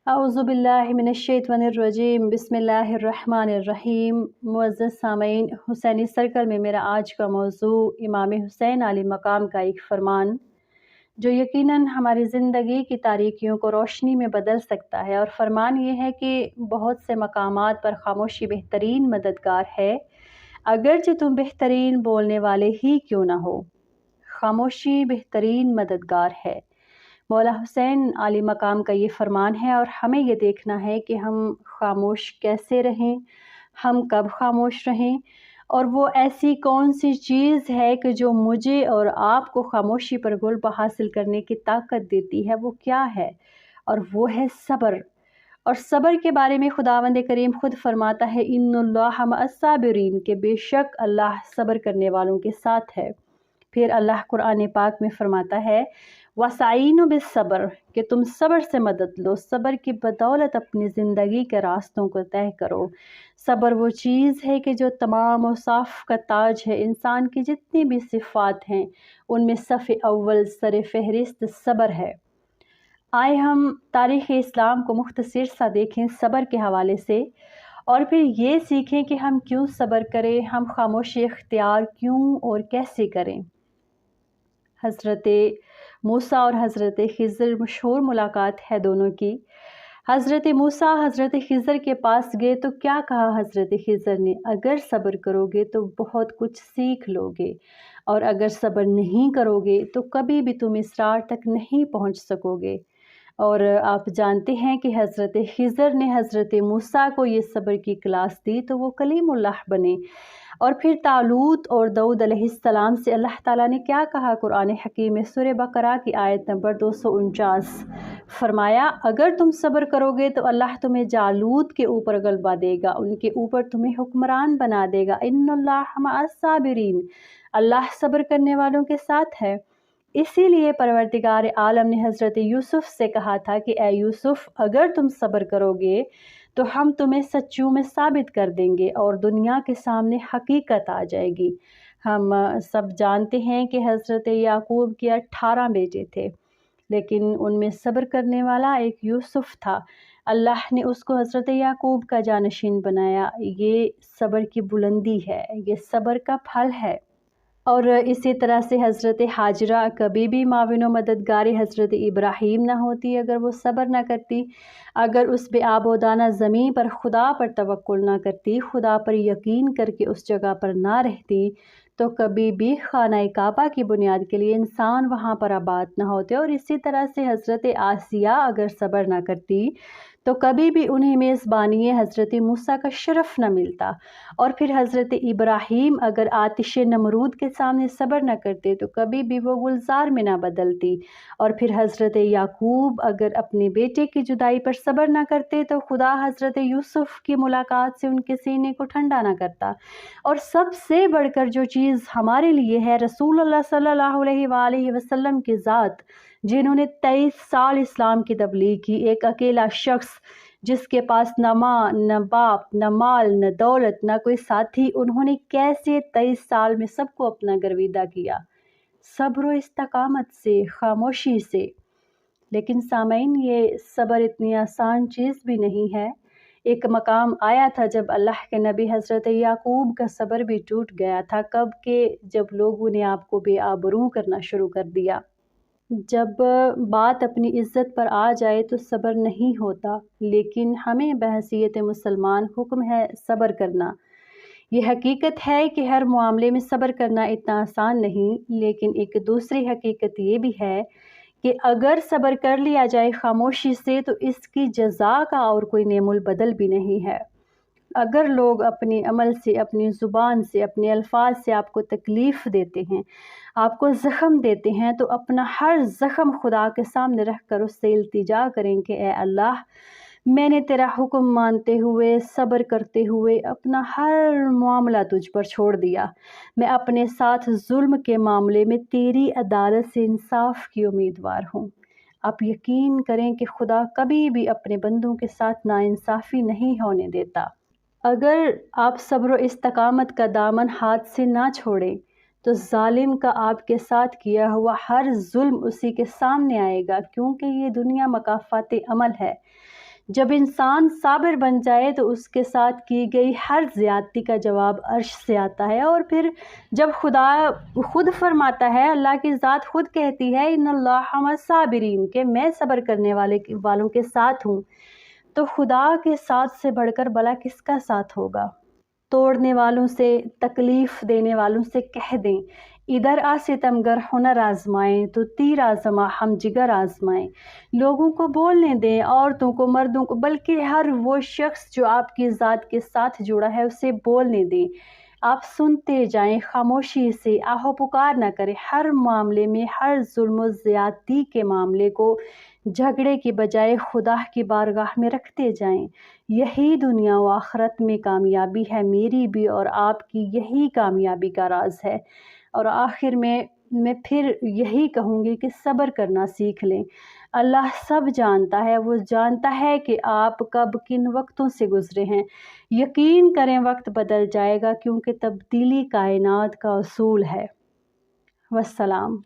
اعوذ باللہ من الشیطان الرجیم، بسم اللہ الرحمن الرحیم۔ معزز سامعین، حسینی سرکل میں میرا آج کا موضوع امام حسین علیہ مقام کا ایک فرمان جو یقیناً ہماری زندگی کی تاریکیوں کو روشنی میں بدل سکتا ہے، اور فرمان یہ ہے کہ بہت سے مقامات پر خاموشی بہترین مددگار ہے، اگرچہ تم بہترین بولنے والے ہی کیوں نہ ہو۔ خاموشی بہترین مددگار ہے، مولا حسین علیہ مقام کا یہ فرمان ہے، اور ہمیں یہ دیکھنا ہے کہ ہم خاموش کیسے رہیں، ہم کب خاموش رہیں، اور وہ ایسی کون سی چیز ہے کہ جو مجھے اور آپ کو خاموشی پر غلبہ حاصل کرنے کی طاقت دیتی ہے، وہ کیا ہے؟ اور وہ ہے صبر۔ اور صبر کے بارے میں خداوند کریم خود فرماتا ہے ان اللہ مع الصابرین، کہ بے شک اللہ صبر کرنے والوں کے ساتھ ہے۔ پھر اللہ قرآن پاک میں فرماتا ہے وَاسْتَعِینُوا بِالصَّبْرِ، کہ تم صبر سے مدد لو، صبر کی بدولت اپنی زندگی کے راستوں کو طے کرو۔ صبر وہ چیز ہے کہ جو تمام اوصاف کا تاج ہے۔ انسان کی جتنی بھی صفات ہیں ان میں صف اول سر فہرست صبر ہے۔ آئے ہم تاریخ اسلام کو مختصر سا دیکھیں صبر کے حوالے سے، اور پھر یہ سیکھیں کہ ہم کیوں صبر کریں، ہم خاموشی اختیار کیوں اور کیسے کریں۔ حضرت موسیٰ اور حضرت خضر مشہور ملاقات ہے دونوں کی۔ حضرت موسیٰ حضرت خضر کے پاس گئے تو کیا کہا حضرت خضر نے؟ اگر صبر کرو گے تو بہت کچھ سیکھ لو گے، اور اگر صبر نہیں کرو گے تو کبھی بھی تم اسرار تک نہیں پہنچ سکو گے۔ اور آپ جانتے ہیں کہ حضرت خضر نے حضرت موسیٰ کو یہ صبر کی کلاس دی تو وہ کلیم اللہ بنے۔ اور پھر طالوت اور داؤد علیہ السلام سے اللہ تعالیٰ نے کیا کہا قرآن حکیم میں؟ سورہ بقرہ کی آیت نمبر 249 فرمایا اگر تم صبر کرو گے تو اللہ تمہیں جالوت کے اوپر غلبہ دے گا، ان کے اوپر تمہیں حکمران بنا دے گا۔ ان اللہ مع الصابرین، اللہ صبر کرنے والوں کے ساتھ ہے۔ اسی لیے پروردگار عالم نے حضرت یوسف سے کہا تھا کہ اے یوسف، اگر تم صبر کرو گے تو ہم تمہیں سچوں میں ثابت کر دیں گے اور دنیا کے سامنے حقیقت آ جائے گی۔ ہم سب جانتے ہیں کہ حضرت یعقوب کے 18 بیٹے تھے، لیکن ان میں صبر کرنے والا ایک یوسف تھا۔ اللہ نے اس کو حضرت یعقوب کا جانشین بنایا۔ یہ صبر کی بلندی ہے، یہ صبر کا پھل ہے۔ اور اسی طرح سے حضرت ہاجرہ کبھی بھی معاون و مددگار حضرت ابراہیم نہ ہوتی اگر وہ صبر نہ کرتی، اگر اس بے آب و دانہ زمین پر خدا پر توکل نہ کرتی، خدا پر یقین کر کے اس جگہ پر نہ رہتی، تو کبھی بھی خانہ کعبہ کی بنیاد کے لیے انسان وہاں پر آباد نہ ہوتے۔ اور اسی طرح سے حضرت آسیہ اگر صبر نہ کرتی تو کبھی بھی انہیں میزبانی حضرت موسیٰ کا شرف نہ ملتا۔ اور پھر حضرت ابراہیم اگر آتش نمرود کے سامنے صبر نہ کرتے تو کبھی بھی وہ گلزار میں نہ بدلتی۔ اور پھر حضرت یعقوب اگر اپنے بیٹے کی جدائی پر صبر نہ کرتے تو خدا حضرت یوسف کی ملاقات سے ان کے سینے کو ٹھنڈا نہ کرتا۔ اور سب سے بڑھ کر جو چیز ہمارے لیے ہے، رسول اللہ صلی اللہ علیہ وآلہ وسلم کی ذات، جنہوں نے 23 سال اسلام کی تبلیغ کی، ایک اکیلا شخص جس کے پاس نہ ماں، نہ باپ، نہ مال، نہ دولت، نہ کوئی ساتھی، انہوں نے کیسے 23 سال میں سب کو اپنا گرویدہ کیا؟ صبر و استقامت سے، خاموشی سے۔ لیکن سامعین، یہ صبر اتنی آسان چیز بھی نہیں ہے۔ ایک مقام آیا تھا جب اللہ کے نبی حضرت یعقوب کا صبر بھی ٹوٹ گیا تھا، کب کہ جب لوگوں نے آپ کو بے آبرو کرنا شروع کر دیا۔ جب بات اپنی عزت پر آ جائے تو صبر نہیں ہوتا، لیکن ہمیں بحیثیت مسلمان حکم ہے صبر کرنا۔ یہ حقیقت ہے کہ ہر معاملے میں صبر کرنا اتنا آسان نہیں، لیکن ایک دوسری حقیقت یہ بھی ہے کہ اگر صبر کر لیا جائے خاموشی سے تو اس کی جزا کا اور کوئی نعم البدل بھی نہیں ہے۔ اگر لوگ اپنے عمل سے، اپنی زبان سے، اپنے الفاظ سے آپ کو تکلیف دیتے ہیں، آپ کو زخم دیتے ہیں، تو اپنا ہر زخم خدا کے سامنے رکھ کر اس سے التجا کریں کہ اے اللہ، میں نے تیرا حکم مانتے ہوئے، صبر کرتے ہوئے اپنا ہر معاملہ تجھ پر چھوڑ دیا۔ میں اپنے ساتھ ظلم کے معاملے میں تیری عدالت سے انصاف کی امیدوار ہوں۔ آپ یقین کریں کہ خدا کبھی بھی اپنے بندوں کے ساتھ ناانصافی نہیں ہونے دیتا۔ اگر آپ صبر و استقامت کا دامن ہاتھ سے نہ چھوڑیں تو ظالم کا آپ کے ساتھ کیا ہوا ہر ظلم اسی کے سامنے آئے گا، کیونکہ یہ دنیا مکافات عمل ہے۔ جب انسان صابر بن جائے تو اس کے ساتھ کی گئی ہر زیادتی کا جواب عرش سے آتا ہے، اور پھر جب خدا خود فرماتا ہے، اللہ کی ذات خود کہتی ہے ان اللہ مع الصابرین، کہ میں صبر کرنے والوں کے ساتھ ہوں، تو خدا کے ساتھ سے بڑھ کر بھلا کس کا ساتھ ہوگا؟ توڑنے والوں سے، تکلیف دینے والوں سے کہہ دیں ادھر آ ستمگر ہنر آزمائیں تو تیر آزما ہم جگر آزمائیں۔ لوگوں کو بولنے دیں، عورتوں کو، مردوں کو، بلکہ ہر وہ شخص جو آپ کی ذات کے ساتھ جڑا ہے اسے بولنے دیں۔ آپ سنتے جائیں خاموشی سے، آہو پکار نہ کریں۔ ہر معاملے میں، ہر ظلم و زیادتی کے معاملے کو جھگڑے کی بجائے خدا کی بارگاہ میں رکھتے جائیں۔ یہی دنیا و آخرت میں کامیابی ہے، میری بھی اور آپ کی یہی کامیابی کا راز ہے۔ اور آخر میں پھر یہی کہوں گی کہ صبر کرنا سیکھ لیں۔ اللہ سب جانتا ہے، وہ جانتا ہے کہ آپ کب کن وقتوں سے گزرے ہیں۔ یقین کریں وقت بدل جائے گا، کیونکہ تبدیلی کائنات کا اصول ہے۔ والسلام۔